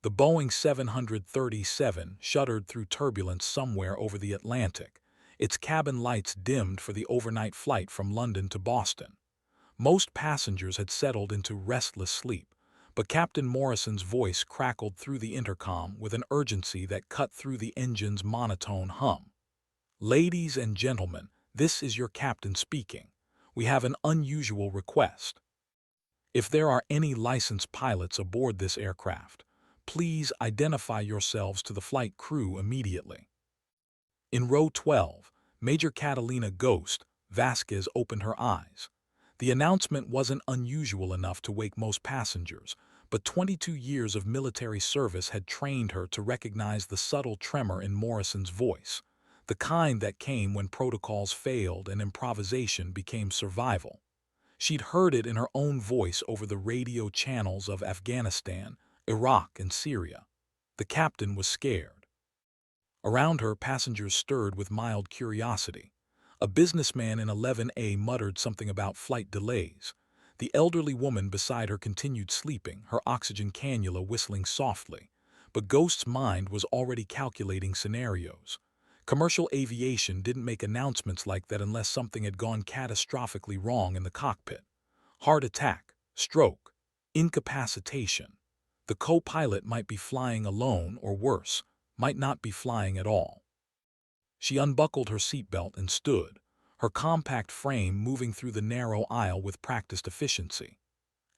The Boeing 737 shuddered through turbulence somewhere over the Atlantic, its cabin lights dimmed for the overnight flight from London to Boston. Most passengers had settled into restless sleep, but Captain Morrison's voice crackled through the intercom with an urgency that cut through the engine's monotone hum. "Ladies and gentlemen, this is your captain speaking. We have an unusual request. If there are any licensed pilots aboard this aircraft, please identify yourselves to the flight crew immediately." In row 12, Major Catalina Ghost Vasquez opened her eyes. The announcement wasn't unusual enough to wake most passengers, but 22 years of military service had trained her to recognize the subtle tremor in Morrison's voice, the kind that came when protocols failed and improvisation became survival. She'd heard it in her own voice over the radio channels of Afghanistan, Iraq, and Syria. The captain was scared. Around her, passengers stirred with mild curiosity. A businessman in 11A muttered something about flight delays. The elderly woman beside her continued sleeping, her oxygen cannula whistling softly. But Ghost's mind was already calculating scenarios. Commercial aviation didn't make announcements like that unless something had gone catastrophically wrong in the cockpit. Heart attack, stroke, incapacitation. The co-pilot might be flying alone, or worse, might not be flying at all. She unbuckled her seatbelt and stood, her compact frame moving through the narrow aisle with practiced efficiency.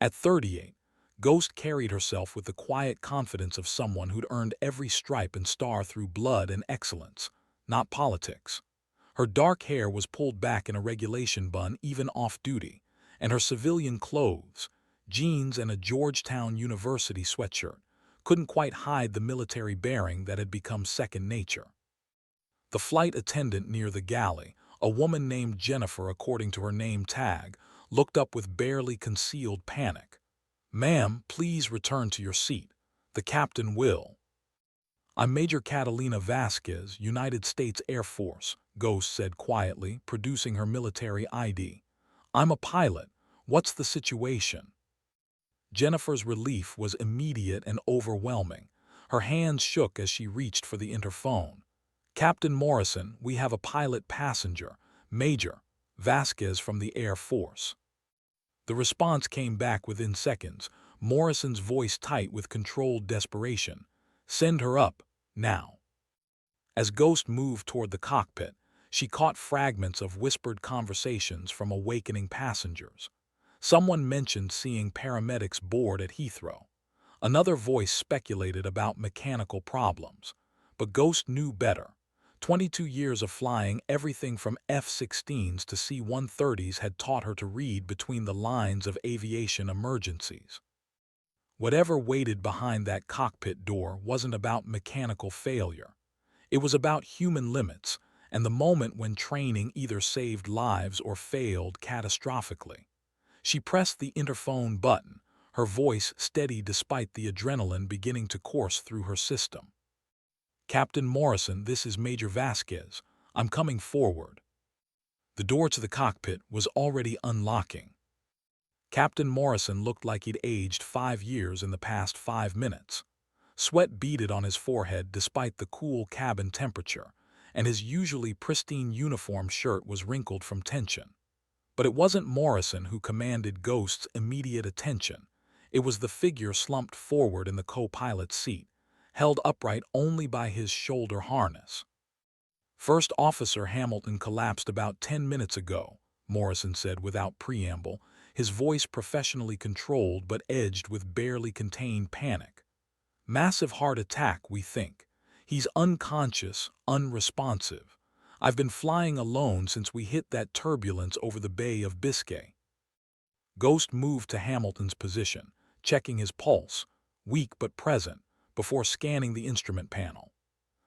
At 38, Ghost carried herself with the quiet confidence of someone who'd earned every stripe and star through blood and excellence, not politics. Her dark hair was pulled back in a regulation bun even off-duty, and her civilian clothes, jeans and a Georgetown University sweatshirt, couldn't quite hide the military bearing that had become second nature. The flight attendant near the galley, a woman named Jennifer according to her name tag, looked up with barely concealed panic. "Ma'am, please return to your seat. The captain will." "I'm Major Catalina Vasquez, United States Air Force," Ghost said quietly, producing her military ID. "I'm a pilot. What's the situation?" Jennifer's relief was immediate and overwhelming. Her hands shook as she reached for the interphone. "Captain Morrison, we have a pilot passenger, Major Vasquez from the Air Force." The response came back within seconds, Morrison's voice tight with controlled desperation. "Send her up, now." As Ghost moved toward the cockpit, she caught fragments of whispered conversations from awakening passengers. Someone mentioned seeing paramedics board at Heathrow. Another voice speculated about mechanical problems. But Ghost knew better. 22 years of flying everything from F-16s to C-130s had taught her to read between the lines of aviation emergencies. Whatever waited behind that cockpit door wasn't about mechanical failure. It was about human limits and the moment when training either saved lives or failed catastrophically. She pressed the interphone button, her voice steady despite the adrenaline beginning to course through her system. "Captain Morrison, this is Major Vasquez. I'm coming forward." The door to the cockpit was already unlocking. Captain Morrison looked like he'd aged 5 years in the past 5 minutes. Sweat beaded on his forehead despite the cool cabin temperature, and his usually pristine uniform shirt was wrinkled from tension. But it wasn't Morrison who commanded Ghost's immediate attention. It was the figure slumped forward in the co-pilot's seat, held upright only by his shoulder harness. "First Officer Hamilton collapsed about 10 minutes ago," Morrison said without preamble, his voice professionally controlled but edged with barely contained panic. "Massive heart attack, we think. He's unconscious, unresponsive. I've been flying alone since we hit that turbulence over the Bay of Biscay." Ghost moved to Hamilton's position, checking his pulse, weak but present, before scanning the instrument panel.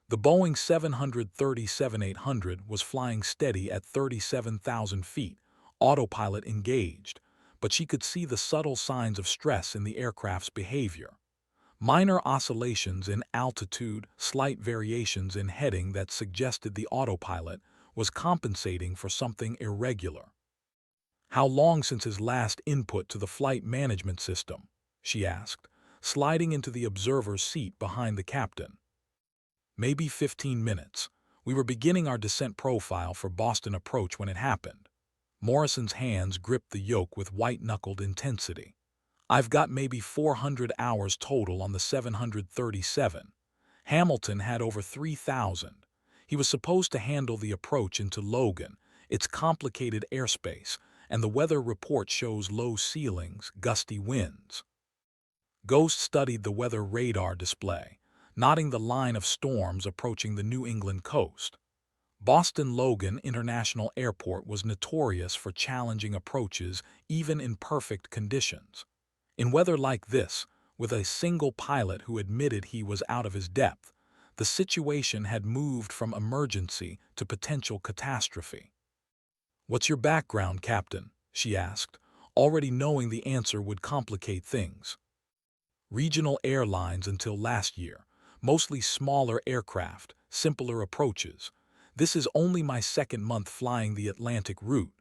The Boeing 737-800 was flying steady at 37,000 feet, autopilot engaged, but she could see the subtle signs of stress in the aircraft's behavior. Minor oscillations in altitude, slight variations in heading that suggested the autopilot was compensating for something irregular. "How long since his last input to the flight management system?" she asked, sliding into the observer's seat behind the captain. Maybe 15 minutes. We were beginning our descent profile for Boston approach when it happened. Morrison's hands gripped the yoke with white-knuckled intensity. I've got maybe 400 hours total on the 737. Hamilton had over 3,000. He was supposed to handle the approach into Logan, its complicated airspace, and the weather report shows low ceilings, gusty winds. Ghost studied the weather radar display, noting the line of storms approaching the New England coast. Boston Logan International Airport was notorious for challenging approaches even in perfect conditions. In weather like this, with a single pilot who admitted he was out of his depth, the situation had moved from emergency to potential catastrophe. "What's your background, Captain?" she asked, already knowing the answer would complicate things. "Regional airlines until last year, mostly smaller aircraft, simpler approaches. This is only my second month flying the Atlantic route."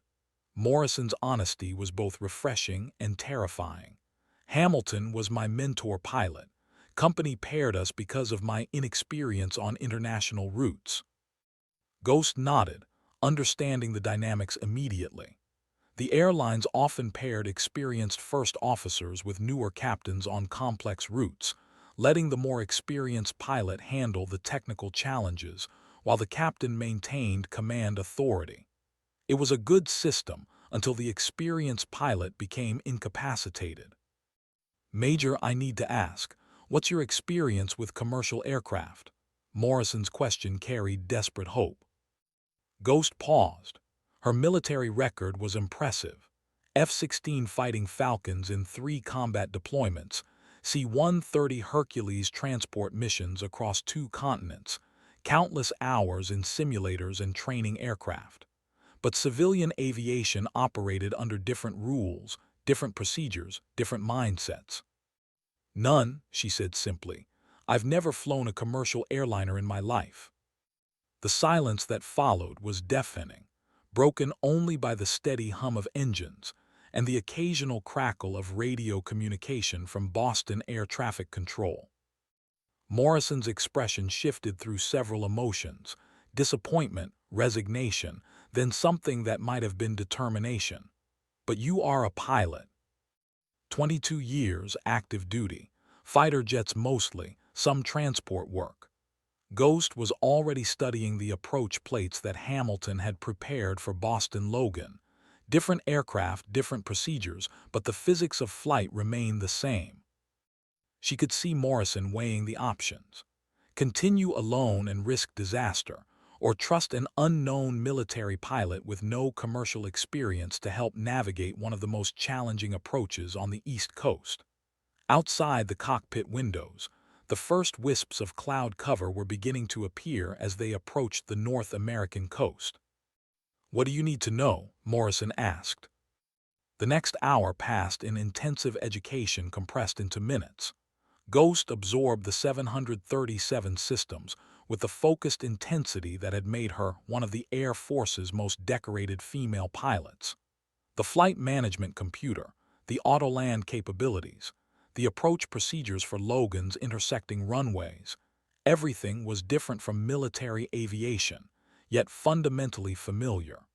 Morrison's honesty was both refreshing and terrifying. "Hamilton was my mentor pilot. Company paired us because of my inexperience on international routes." Ghost nodded, understanding the dynamics immediately. The airlines often paired experienced first officers with newer captains on complex routes, letting the more experienced pilot handle the technical challenges while the captain maintained command authority. It was a good system until the experienced pilot became incapacitated. "Major, I need to ask, what's your experience with commercial aircraft?" Morrison's question carried desperate hope. Ghost paused. Her military record was impressive. F-16 Fighting Falcons in 3 combat deployments, C-130 Hercules transport missions across 2 continents, countless hours in simulators and training aircraft. But civilian aviation operated under different rules, different procedures, different mindsets. "None," she said simply. "I've never flown a commercial airliner in my life." The silence that followed was deafening, broken only by the steady hum of engines and the occasional crackle of radio communication from Boston Air Traffic Control. Morrison's expression shifted through several emotions: disappointment, resignation, then something that might have been determination. "But you are a pilot." 22 years active duty, fighter jets mostly, some transport work. Ghost was already studying the approach plates that Hamilton had prepared for Boston Logan. Different aircraft, different procedures, but the physics of flight remained the same. She could see Morrison weighing the options: continue alone and risk disaster, or trust an unknown military pilot with no commercial experience to help navigate one of the most challenging approaches on the East Coast. Outside the cockpit windows, the first wisps of cloud cover were beginning to appear as they approached the North American coast. "What do you need to know?" Morrison asked. The next hour passed in intensive education compressed into minutes. Ghost absorbed the 737 systems with the focused intensity that had made her one of the Air Force's most decorated female pilots. The flight management computer, the Autoland capabilities, the approach procedures for Logan's intersecting runways. Everything was different from military aviation, yet fundamentally familiar.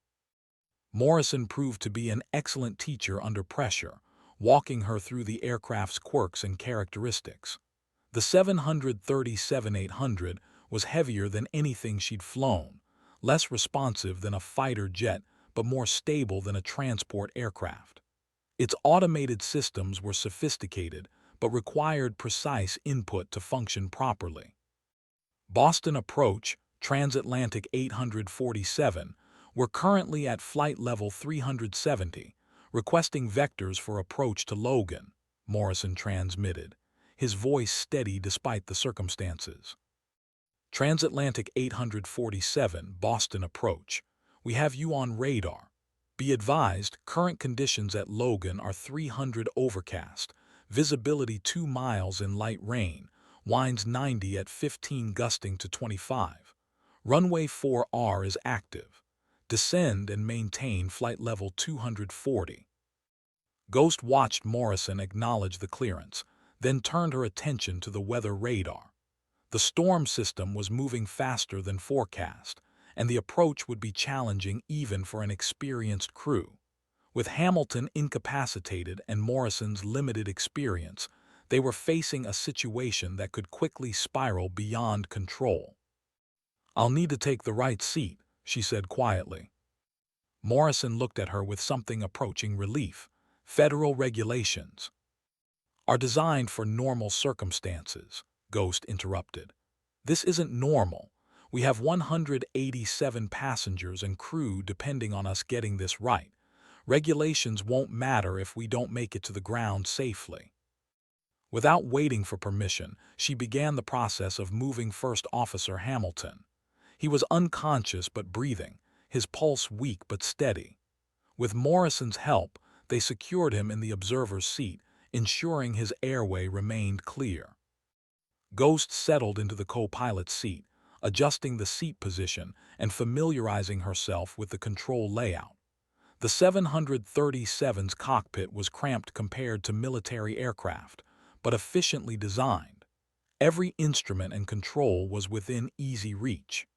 Morrison proved to be an excellent teacher under pressure, walking her through the aircraft's quirks and characteristics. The 737-800 was heavier than anything she'd flown, less responsive than a fighter jet, but more stable than a transport aircraft. Its automated systems were sophisticated, but required precise input to function properly. Boston Approach, Transatlantic 847, were currently at flight level 370, requesting vectors for approach to Logan, Morrison transmitted, his voice steady despite the circumstances. "Transatlantic 847, Boston Approach. We have you on radar. Be advised, current conditions at Logan are 300 overcast, visibility 2 miles in light rain, winds 90 at 15 gusting to 25. Runway 4R is active. Descend and maintain flight level 240. Ghost watched Morrison acknowledge the clearance, then turned her attention to the weather radar. The storm system was moving faster than forecast, and the approach would be challenging even for an experienced crew. With Hamilton incapacitated and Morrison's limited experience, they were facing a situation that could quickly spiral beyond control. "I'll need to take the right seat," she said quietly. Morrison looked at her with something approaching relief. "Federal regulations are designed for normal circumstances," Ghost interrupted. "This isn't normal. We have 187 passengers and crew depending on us getting this right. Regulations won't matter if we don't make it to the ground safely." Without waiting for permission, she began the process of moving First Officer Hamilton. He was unconscious but breathing, his pulse weak but steady. With Morrison's help, they secured him in the observer's seat, ensuring his airway remained clear. Ghost settled into the co-pilot's seat, adjusting the seat position and familiarizing herself with the control layout. The 737's cockpit was cramped compared to military aircraft, but efficiently designed. Every instrument and control was within easy reach.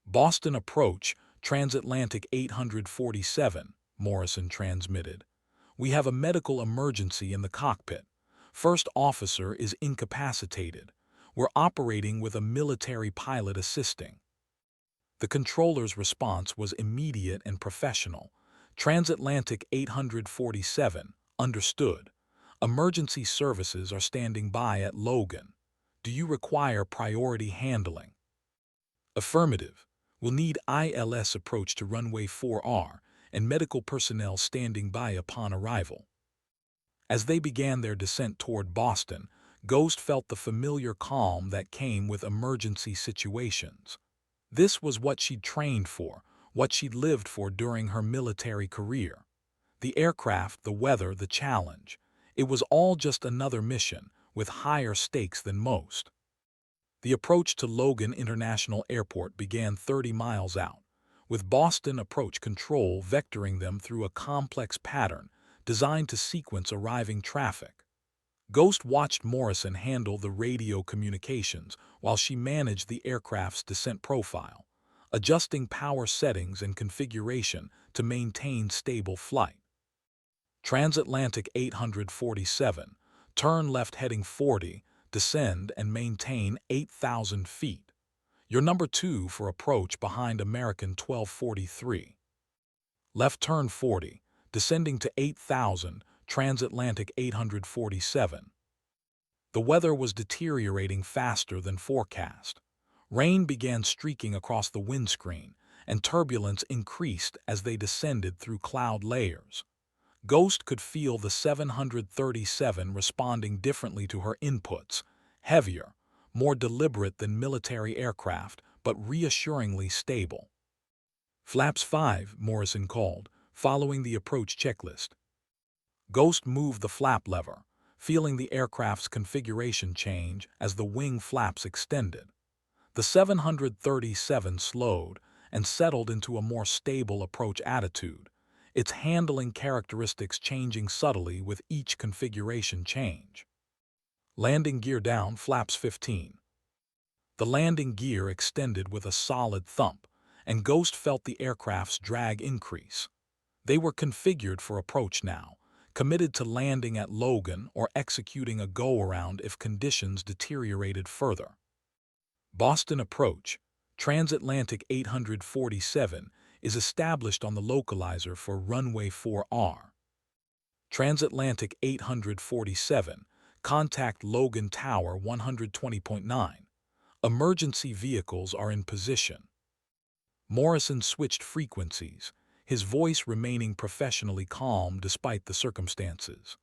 "Boston approach, Transatlantic 847, Morrison transmitted. "We have a medical emergency in the cockpit. First officer is incapacitated. We're operating with a military pilot assisting." The controller's response was immediate and professional. "Transatlantic 847, understood. Emergency services are standing by at Logan. Do you require priority handling?" "Affirmative. We'll need ILS approach to runway 4R and medical personnel standing by upon arrival." As they began their descent toward Boston, Ghost felt the familiar calm that came with emergency situations. This was what she'd trained for, what she'd lived for during her military career. The aircraft, the weather, the challenge. It was all just another mission, with higher stakes than most. The approach to Logan International Airport began 30 miles out, with Boston approach control vectoring them through a complex pattern designed to sequence arriving traffic. Ghost watched Morrison handle the radio communications while she managed the aircraft's descent profile, adjusting power settings and configuration to maintain stable flight. "Transatlantic 847, turn left heading 40, descend and maintain 8,000 feet. You're number 2 for approach behind American 1243. Left turn 40, descending to 8,000, Transatlantic 847. The weather was deteriorating faster than forecast. Rain began streaking across the windscreen, and turbulence increased as they descended through cloud layers. Ghost could feel the 737 responding differently to her inputs, heavier, more deliberate than military aircraft, but reassuringly stable. "Flaps 5, Morrison called, following the approach checklist. Ghost moved the flap lever, feeling the aircraft's configuration change as the wing flaps extended. The 737 slowed and settled into a more stable approach attitude, its handling characteristics changing subtly with each configuration change. "Landing gear down, flaps 15. The landing gear extended with a solid thump, and Ghost felt the aircraft's drag increase. They were configured for approach now, committed to landing at Logan or executing a go-around if conditions deteriorated further. "Boston approach, Transatlantic 847, is established on the localizer for runway 4R. Transatlantic 847, contact Logan Tower 120.9. Emergency vehicles are in position." Morrison switched frequencies, his voice remaining professionally calm despite the circumstances.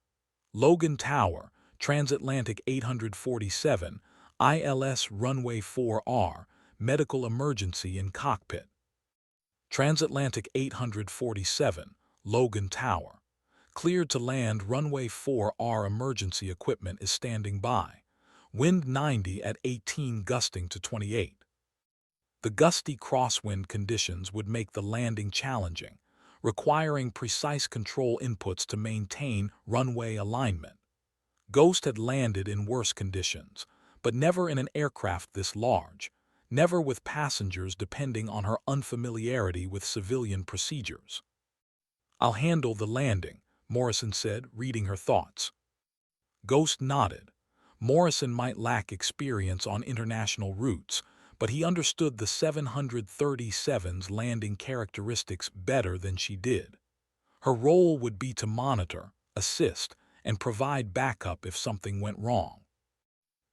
"Logan Tower, Transatlantic 847, ILS runway 4R, medical emergency in cockpit." "Transatlantic 847, Logan Tower. Cleared to land runway 4R, emergency equipment is standing by. Wind 90 at 18 gusting to 28. The gusty crosswind conditions would make the landing challenging, requiring precise control inputs to maintain runway alignment. Ghost had landed in worse conditions, but never in an aircraft this large, never with passengers depending on her unfamiliarity with civilian procedures. "I'll handle the landing," Morrison said, reading her thoughts. Ghost nodded. Morrison might lack experience on international routes, but he understood the 737's landing characteristics better than she did. Her role would be to monitor, assist, and provide backup if something went wrong.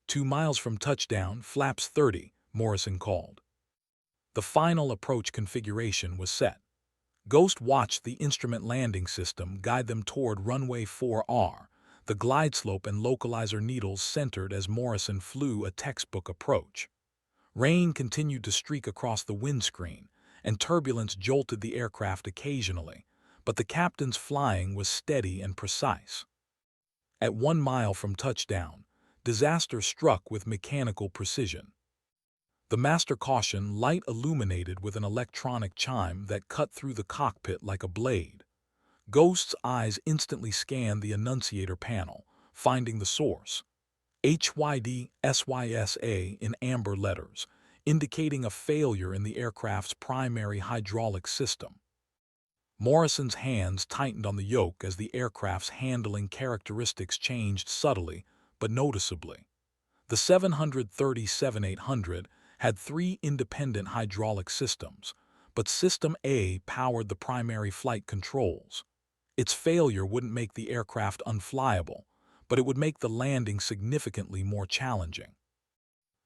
2 miles from touchdown, flaps 30, Morrison called. The final approach configuration was set. Ghost watched the instrument landing system guide them toward runway 4R, the glide slope and localizer needles centered as Morrison flew a textbook approach. Rain continued to streak across the windscreen, and turbulence jolted the aircraft occasionally, but the captain's flying was steady and precise. At 1 mile from touchdown, disaster struck with mechanical precision. The master caution light illuminated with an electronic chime that cut through the cockpit like a blade. Ghost's eyes instantly scanned the annunciator panel, finding the source. HYD SYSA in amber letters, indicating a failure in the aircraft's primary hydraulic system. Morrison's hands tightened on the yoke as the aircraft's handling characteristics changed subtly but noticeably. The 737-800 had 3 independent hydraulic systems, but System A powered the primary flight controls. Its failure wouldn't make the aircraft unflyable, but it would make the landing significantly more challenging.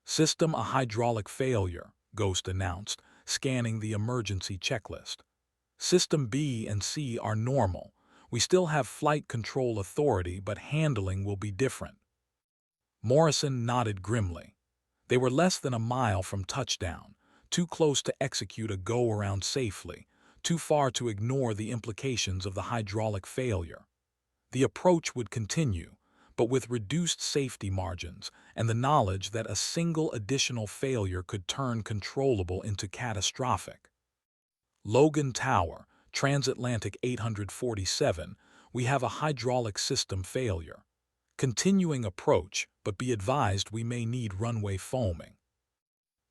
"System a hydraulic failure," Ghost announced, scanning the emergency checklist. "System B and C are normal. We still have flight control authority, but handling will be different." Morrison nodded grimly. They were less than a mile from touchdown, too close to execute a go-around safely, too far to ignore the implications of the hydraulic failure. The approach would continue, but with reduced safety margins and the knowledge that a single additional failure could turn controllable into catastrophic. "Logan Tower, Transatlantic 847, we have a hydraulic system failure. Continuing approach, but be advised we may need runway foaming."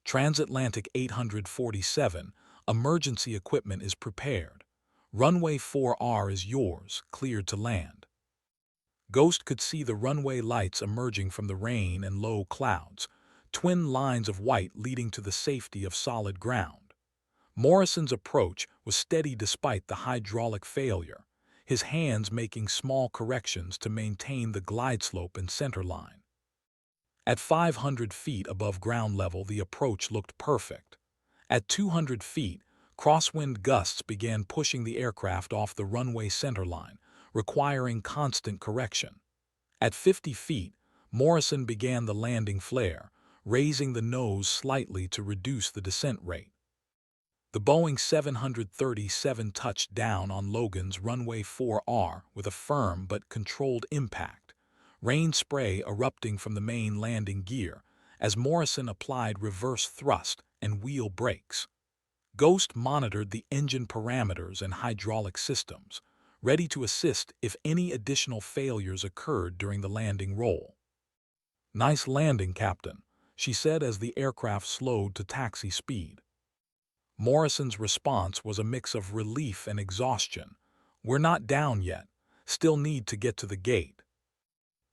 "Transatlantic 847, emergency equipment is prepared. Runway 4R is yours, cleared to land." Ghost could see the runway lights emerging from the rain and low clouds, twin lines of white leading to the safety of solid ground. Morrison's approach was steady despite the hydraulic failure, his hands making small corrections to maintain the glide slope and center line. At 500 feet above ground level, the approach looked perfect. At 200 feet, crosswind gusts began pushing the aircraft off the runway centerline, requiring constant correction. At 50 feet, Morrison began the landing flare, raising the nose slightly to reduce the descent rate. The Boeing 737 touched down on Logan's runway 4R with a firm but controlled impact, rain spray erupting from the main landing gear as Morrison applied reverse thrust and wheel brakes. Ghost monitored the engine parameters and hydraulic systems, ready to assist if any additional failures occurred during the landing roll. "Nice landing, Captain," she said as the aircraft slowed to taxi speed. Morrison's response was a mix of relief and exhaustion. "We're not down yet. Still need to get to the gate."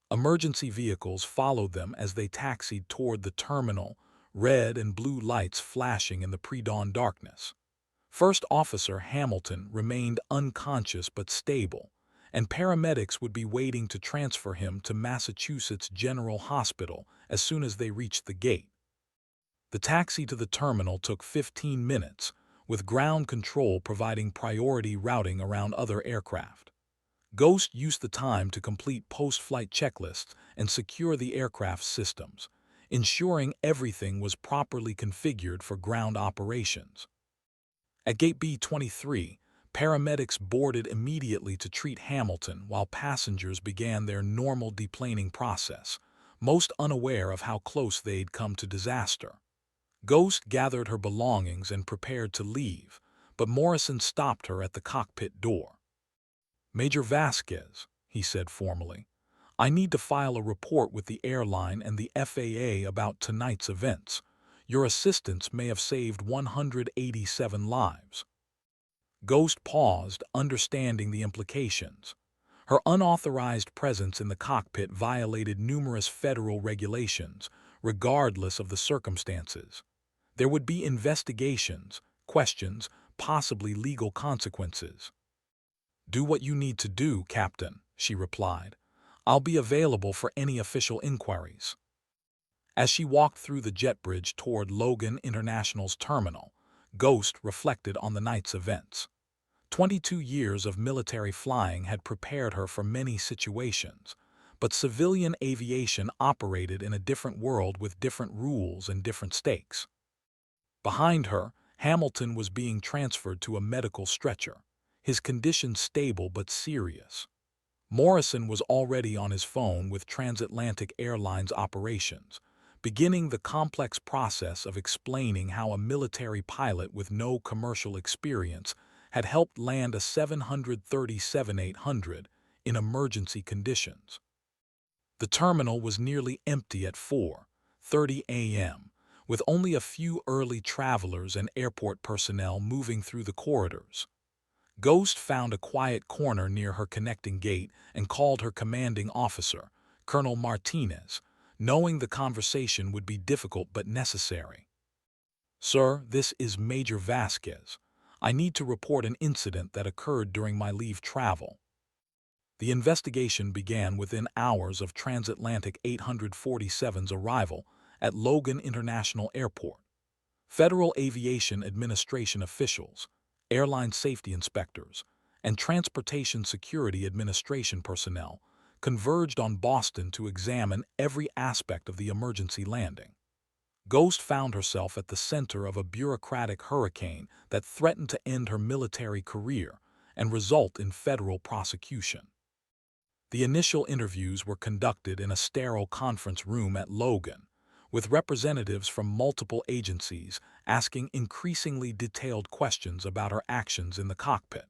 Emergency vehicles followed them as they taxied toward the terminal, red and blue lights flashing in the pre-dawn darkness. First Officer Hamilton remained unconscious but stable, and paramedics would be waiting to transfer him to Massachusetts General Hospital as soon as they reached the gate. The taxi to the terminal took 15 minutes, with ground control providing priority routing around other aircraft. Ghost used the time to complete post-flight checklists and secure the aircraft's systems, ensuring everything was properly configured for ground operations. At Gate B-23, paramedics boarded immediately to treat Hamilton while passengers began their normal deplaning process, most unaware of how close they'd come to disaster. Ghost gathered her belongings and prepared to leave, but Morrison stopped her at the cockpit door. "Major Vasquez," he said formally, I need to file a report with the airline and the FAA about tonight's events. Your assistance may have saved 187 lives." Ghost paused, understanding the implications. Her unauthorized presence in the cockpit violated numerous federal regulations, regardless of the circumstances. There would be investigations, questions, possibly legal consequences. "Do what you need to do, Captain," she replied. "I'll be available for any official inquiries." As she walked through the jet bridge toward Logan International's terminal, Ghost reflected on the night's events. 22 years of military flying had prepared her for many situations, but civilian aviation operated in a different world with different rules and different stakes. Behind her, Hamilton was being transferred to a medical stretcher, his condition stable but serious. Morrison was already on his phone with Transatlantic Airlines operations, beginning the complex process of explaining how a military pilot with no commercial experience had helped land a 737-800 in emergency conditions. The terminal was nearly empty at 4:30 a.m., with only a few early travelers and airport personnel moving through the corridors. Ghost found a quiet corner near her connecting gate and called her commanding officer, Colonel Martinez, knowing the conversation would be difficult but necessary. "Sir, this is Major Vasquez. I need to report an incident that occurred during my leave travel." The investigation began within hours of Transatlantic 847's arrival at Logan International Airport. Federal Aviation Administration officials, airline safety inspectors, and Transportation Security Administration personnel converged on Boston to examine every aspect of the emergency landing. Ghost found herself at the center of a bureaucratic hurricane that threatened to end her military career and result in federal prosecution. The initial interviews were conducted in a sterile conference room at Logan, with representatives from multiple agencies asking increasingly detailed questions about her actions in the cockpit.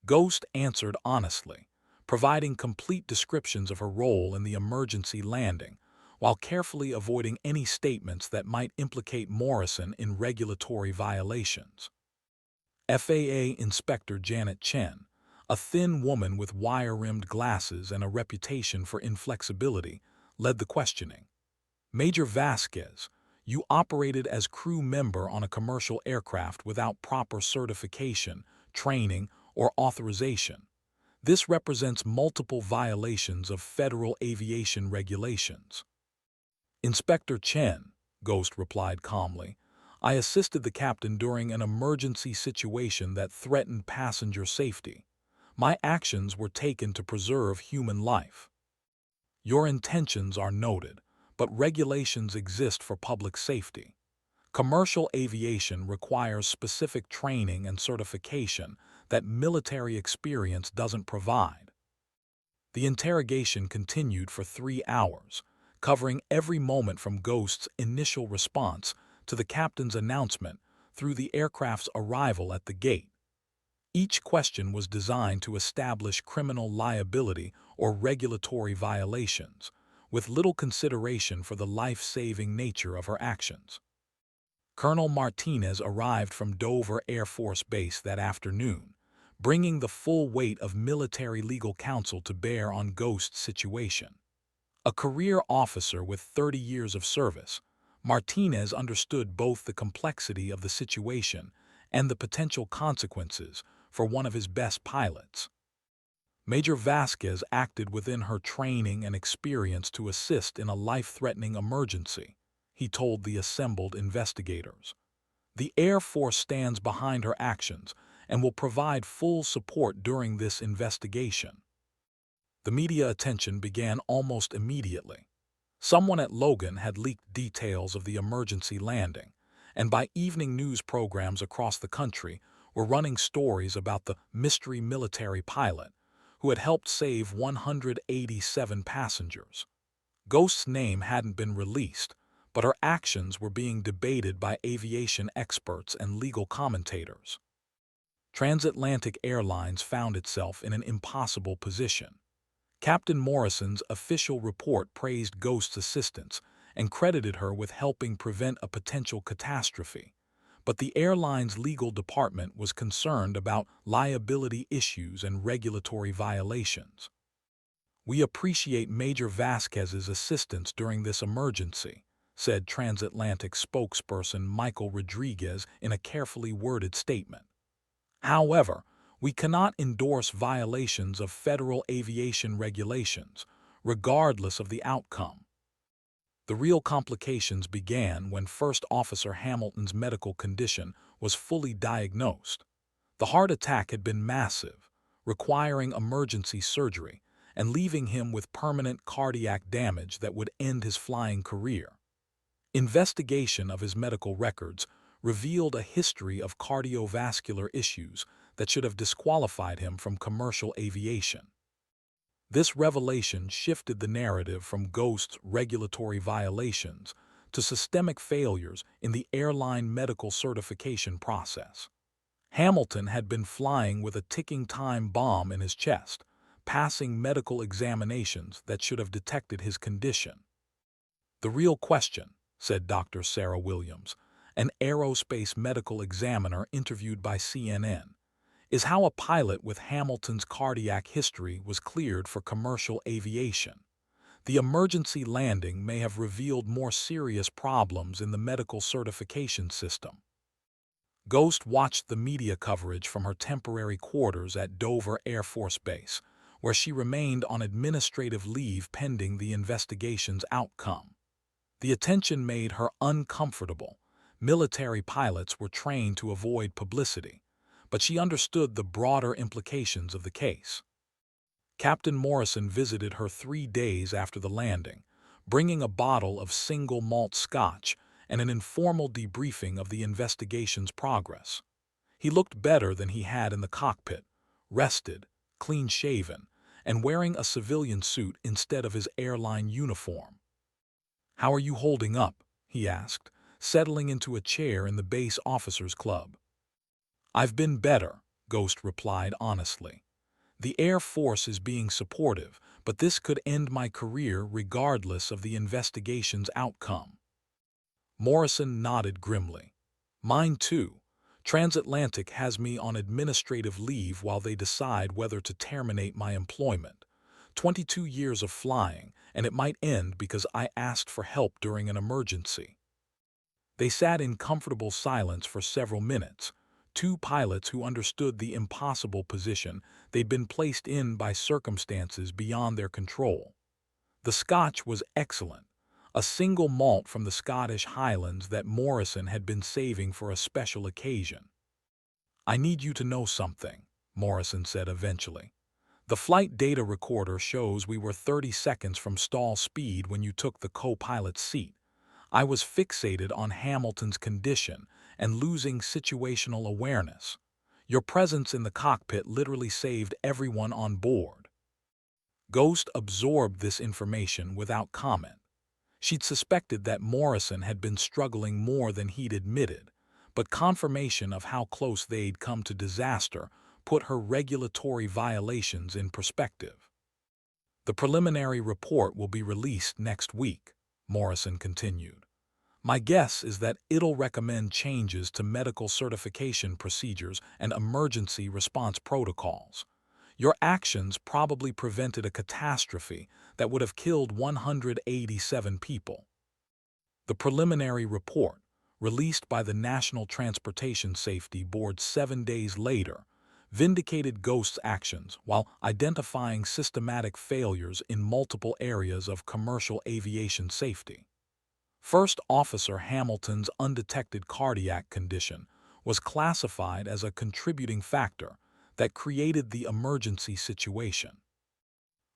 Ghost answered honestly, providing complete descriptions of her role in the emergency landing, while carefully avoiding any statements that might implicate Morrison in regulatory violations. FAA Inspector Janet Chen, a thin woman with wire-rimmed glasses and a reputation for inflexibility, led the questioning. "Major Vasquez, you operated as crew member on a commercial aircraft without proper certification, training, or authorization. This represents multiple violations of federal aviation regulations." "Inspector Chen," Ghost replied calmly, "I assisted the captain during an emergency situation that threatened passenger safety. My actions were taken to preserve human life." "Your intentions are noted, but regulations exist for public safety. Commercial aviation requires specific training and certification that military experience doesn't provide." The interrogation continued for 3 hours, covering every moment from Ghost's initial response to the captain's announcement through the aircraft's arrival at the gate. Each question was designed to establish criminal liability or regulatory violations, with little consideration for the life-saving nature of her actions. Colonel Martinez arrived from Dover Air Force Base that afternoon, bringing the full weight of military legal counsel to bear on Ghost's situation. A career officer with 30 years of service, Martinez understood both the complexity of the situation and the potential consequences for one of his best pilots. Major Vasquez acted within her training and experience to assist in a life-threatening emergency, he told the assembled investigators. The Air Force stands behind her actions and will provide full support during this investigation. The media attention began almost immediately. Someone at Logan had leaked details of the emergency landing, and by evening news programs across the country were running stories about the mystery military pilot who had helped save 187 passengers. Ghost's name hadn't been released, but her actions were being debated by aviation experts and legal commentators. Transatlantic Airlines found itself in an impossible position. Captain Morrison's official report praised Ghost's assistance and credited her with helping prevent a potential catastrophe. But the airline's legal department was concerned about liability issues and regulatory violations. "We appreciate Major Vasquez's assistance during this emergency," said transatlantic spokesperson Michael Rodriguez in a carefully worded statement. "However, we cannot endorse violations of federal aviation regulations, regardless of the outcome." The real complications began when First Officer Hamilton's medical condition was fully diagnosed. The heart attack had been massive, requiring emergency surgery and leaving him with permanent cardiac damage that would end his flying career. Investigation of his medical records revealed a history of cardiovascular issues that should have disqualified him from commercial aviation. This revelation shifted the narrative from Ghost's regulatory violations to systemic failures in the airline medical certification process. Hamilton had been flying with a ticking time bomb in his chest, passing medical examinations that should have detected his condition. "The real question," said Dr. Sarah Williams, an aerospace medical examiner interviewed by CNN, "is how a pilot with Hamilton's cardiac history was cleared for commercial aviation. The emergency landing may have revealed more serious problems in the medical certification system." Ghost watched the media coverage from her temporary quarters at Dover Air Force Base, where she remained on administrative leave pending the investigation's outcome. The attention made her uncomfortable. Military pilots were trained to avoid publicity, but she understood the broader implications of the case. Captain Morrison visited her 3 days after the landing, bringing a bottle of single malt scotch and an informal debriefing of the investigation's progress. He looked better than he had in the cockpit, rested, clean-shaven, and wearing a civilian suit instead of his airline uniform. "How are you holding up?" he asked, settling into a chair in the base officers' club. "I've been better," Ghost replied honestly. "The Air Force is being supportive, but this could end my career regardless of the investigation's outcome." Morrison nodded grimly. "Mine too. Transatlantic has me on administrative leave while they decide whether to terminate my employment. 22 years of flying, and it might end because I asked for help during an emergency." They sat in comfortable silence for several minutes, two pilots who understood the impossible position they'd been placed in by circumstances beyond their control. The scotch was excellent, a single malt from the Scottish Highlands that Morrison had been saving for a special occasion. "I need you to know something," Morrison said eventually. "The flight data recorder shows we were 30 seconds from stall speed when you took the co-pilot's seat. I was fixated on Hamilton's condition and losing situational awareness. Your presence in the cockpit literally saved everyone on board." Ghost absorbed this information without comment. She'd suspected that Morrison had been struggling more than he'd admitted, but confirmation of how close they'd come to disaster put her regulatory violations in perspective. "The preliminary report will be released next week," Morrison continued. "My guess is that it'll recommend changes to medical certification procedures and emergency response protocols. Your actions probably prevented a catastrophe that would have killed 187 people." The preliminary report, released by the National Transportation Safety Board 7 days later, vindicated Ghost's actions while identifying systematic failures in multiple areas of commercial aviation safety. First Officer Hamilton's undetected cardiac condition was classified as a contributing factor that created the emergency situation.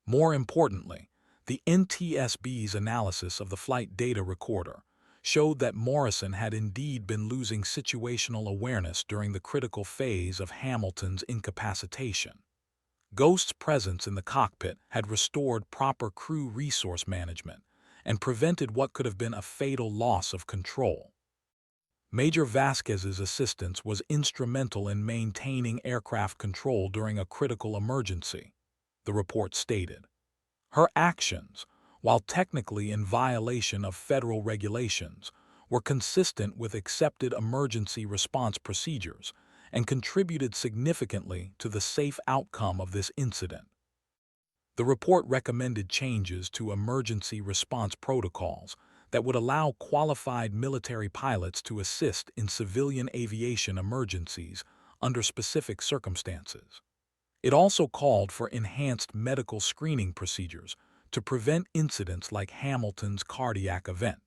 More importantly, the NTSB's analysis of the flight data recorder showed that Morrison had indeed been losing situational awareness during the critical phase of Hamilton's incapacitation. Ghost's presence in the cockpit had restored proper crew resource management and prevented what could have been a fatal loss of control. Major Vasquez's assistance was instrumental in maintaining aircraft control during a critical emergency, the report stated. Her actions, while technically in violation of federal regulations, were consistent with accepted emergency response procedures and contributed significantly to the safe outcome of this incident. The report recommended changes to emergency response protocols that would allow qualified military pilots to assist in civilian aviation emergencies under specific circumstances. It also called for enhanced medical screening procedures to prevent incidents like Hamilton's cardiac event.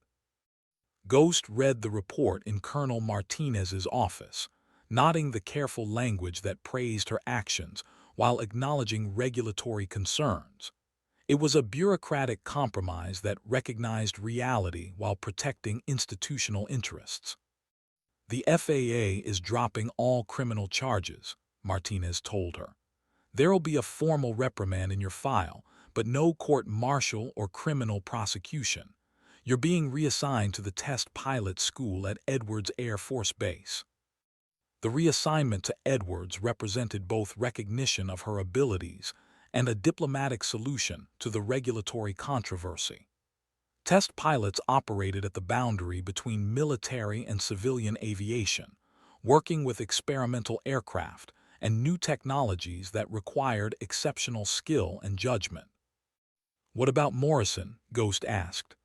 Ghost read the report in Colonel Martinez's office, noting the careful language that praised her actions while acknowledging regulatory concerns. It was a bureaucratic compromise that recognized reality while protecting institutional interests. The FAA is dropping all criminal charges, Martinez told her. There'll be a formal reprimand in your file, but no court-martial or criminal prosecution. You're being reassigned to the test pilot school at Edwards Air Force Base. The reassignment to Edwards represented both recognition of her abilities and a diplomatic solution to the regulatory controversy. Test pilots operated at the boundary between military and civilian aviation, working with experimental aircraft and new technologies that required exceptional skill and judgment. "What about Morrison?" Ghost asked.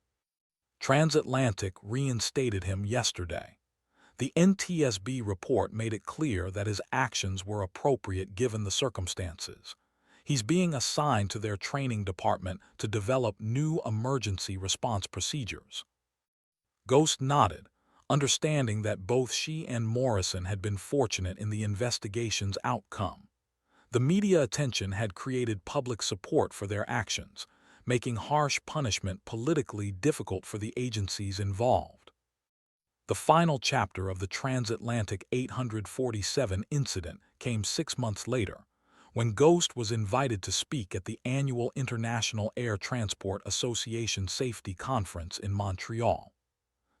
Transatlantic reinstated him yesterday. The NTSB report made it clear that his actions were appropriate given the circumstances. He's being assigned to their training department to develop new emergency response procedures. Ghost nodded, understanding that both she and Morrison had been fortunate in the investigation's outcome. The media attention had created public support for their actions, making harsh punishment politically difficult for the agencies involved. The final chapter of the Transatlantic 847 incident came 6 months later, when Ghost was invited to speak at the annual International Air Transport Association Safety Conference in Montreal.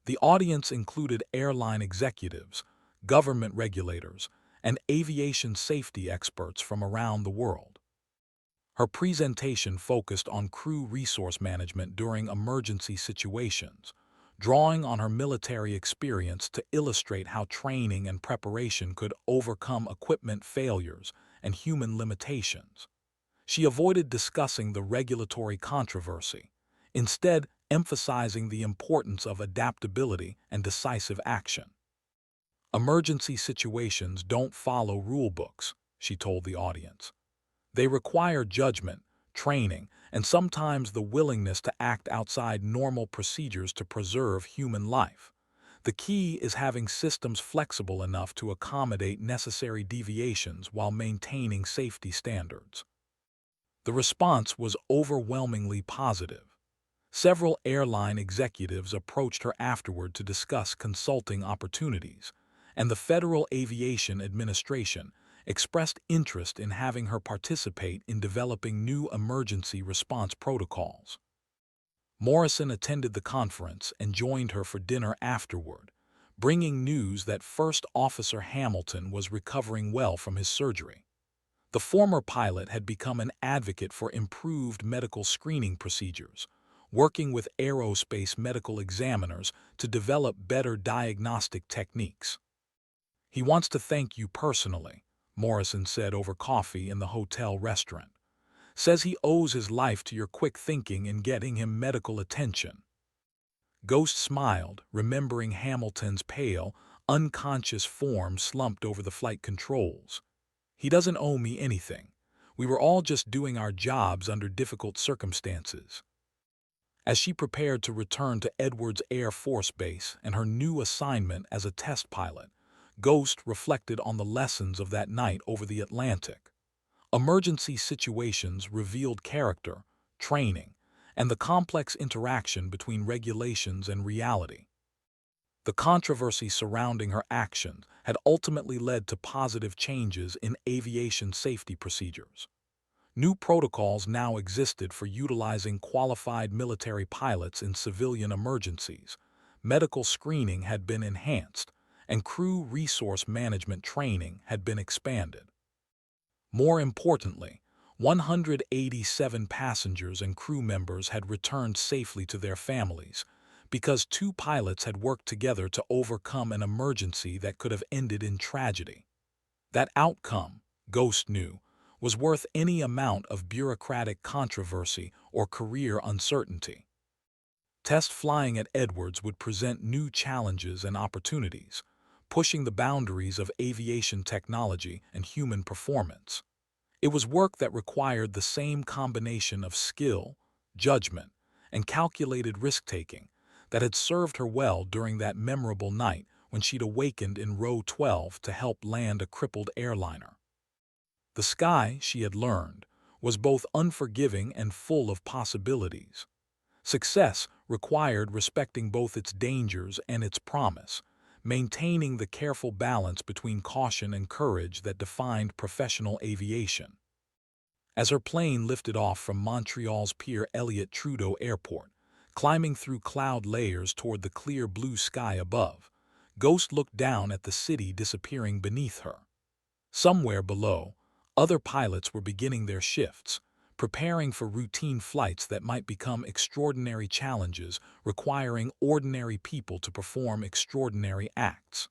The audience included airline executives, government regulators, and aviation safety experts from around the world. Her presentation focused on crew resource management during emergency situations, drawing on her military experience to illustrate how training and preparation could overcome equipment failures and human limitations. She avoided discussing the regulatory controversy, instead emphasizing the importance of adaptability and decisive action. "Emergency situations don't follow rule books," she told the audience. "They require judgment, training, and sometimes the willingness to act outside normal procedures to preserve human life. The key is having systems flexible enough to accommodate necessary deviations while maintaining safety standards." The response was overwhelmingly positive. Several airline executives approached her afterward to discuss consulting opportunities, and the Federal Aviation Administration expressed interest in having her participate in developing new emergency response protocols. Morrison attended the conference and joined her for dinner afterward, bringing news that First Officer Hamilton was recovering well from his surgery. The former pilot had become an advocate for improved medical screening procedures, working with aerospace medical examiners to develop better diagnostic techniques. "He wants to thank you personally," Morrison said over coffee in the hotel restaurant. "Says he owes his life to your quick thinking in getting him medical attention." Ghost smiled, remembering Hamilton's pale, unconscious form slumped over the flight controls. "He doesn't owe me anything. We were all just doing our jobs under difficult circumstances." As she prepared to return to Edwards Air Force Base and her new assignment as a test pilot, Ghost reflected on the lessons of that night over the Atlantic. Emergency situations revealed character, training, and the complex interaction between regulations and reality. The controversy surrounding her actions had ultimately led to positive changes in aviation safety procedures. New protocols now existed for utilizing qualified military pilots in civilian emergencies. Medical screening had been enhanced, and crew resource management training had been expanded. More importantly, 187 passengers and crew members had returned safely to their families because two pilots had worked together to overcome an emergency that could have ended in tragedy. That outcome, Ghost knew, was worth any amount of bureaucratic controversy or career uncertainty. Test flying at Edwards would present new challenges and opportunities, pushing the boundaries of aviation technology and human performance. It was work that required the same combination of skill, judgment, and calculated risk-taking that had served her well during that memorable night when she'd awakened in row 12 to help land a crippled airliner. The sky, she had learned, was both unforgiving and full of possibilities. Success required respecting both its dangers and its promise, maintaining the careful balance between caution and courage that defined professional aviation. As her plane lifted off from Montreal's Pierre Elliott Trudeau Airport, climbing through cloud layers toward the clear blue sky above, Ghost looked down at the city disappearing beneath her. Somewhere below, other pilots were beginning their shifts, preparing for routine flights that might become extraordinary challenges requiring ordinary people to perform extraordinary acts.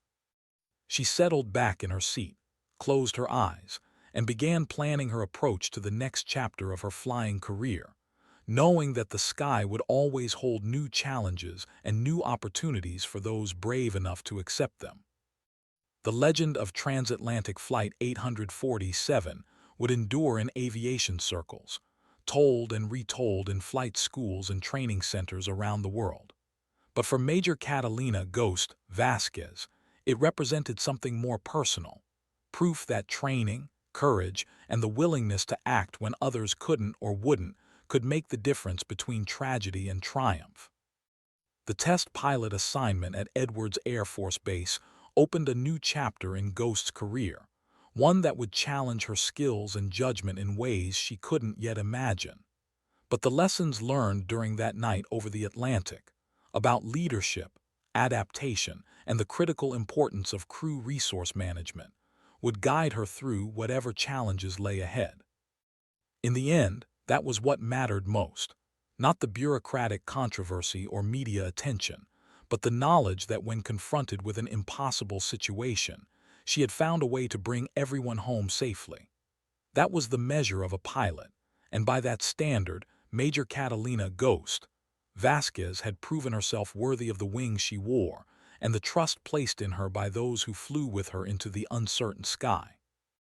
She settled back in her seat, closed her eyes, and began planning her approach to the next chapter of her flying career, knowing that the sky would always hold new challenges and new opportunities for those brave enough to accept them. The legend of transatlantic Flight 847 would endure in aviation circles, told and retold in flight schools and training centers around the world. But for Major Catalina "Ghost" Vasquez, it represented something more personal, proof that training, courage, and the willingness to act when others couldn't or wouldn't could make the difference between tragedy and triumph. The test pilot assignment at Edwards Air Force Base opened a new chapter in Ghost's career, one that would challenge her skills and judgment in ways she couldn't yet imagine. But the lessons learned during that night over the Atlantic, about leadership, adaptation, and the critical importance of crew resource management, would guide her through whatever challenges lay ahead. In the end, that was what mattered most, not the bureaucratic controversy or media attention, but the knowledge that when confronted with an impossible situation, she had found a way to bring everyone home safely. That was the measure of a pilot, and by that standard, Major Catalina "Ghost" Vasquez had proven herself worthy of the wings she wore and the trust placed in her by those who flew with her into the uncertain sky.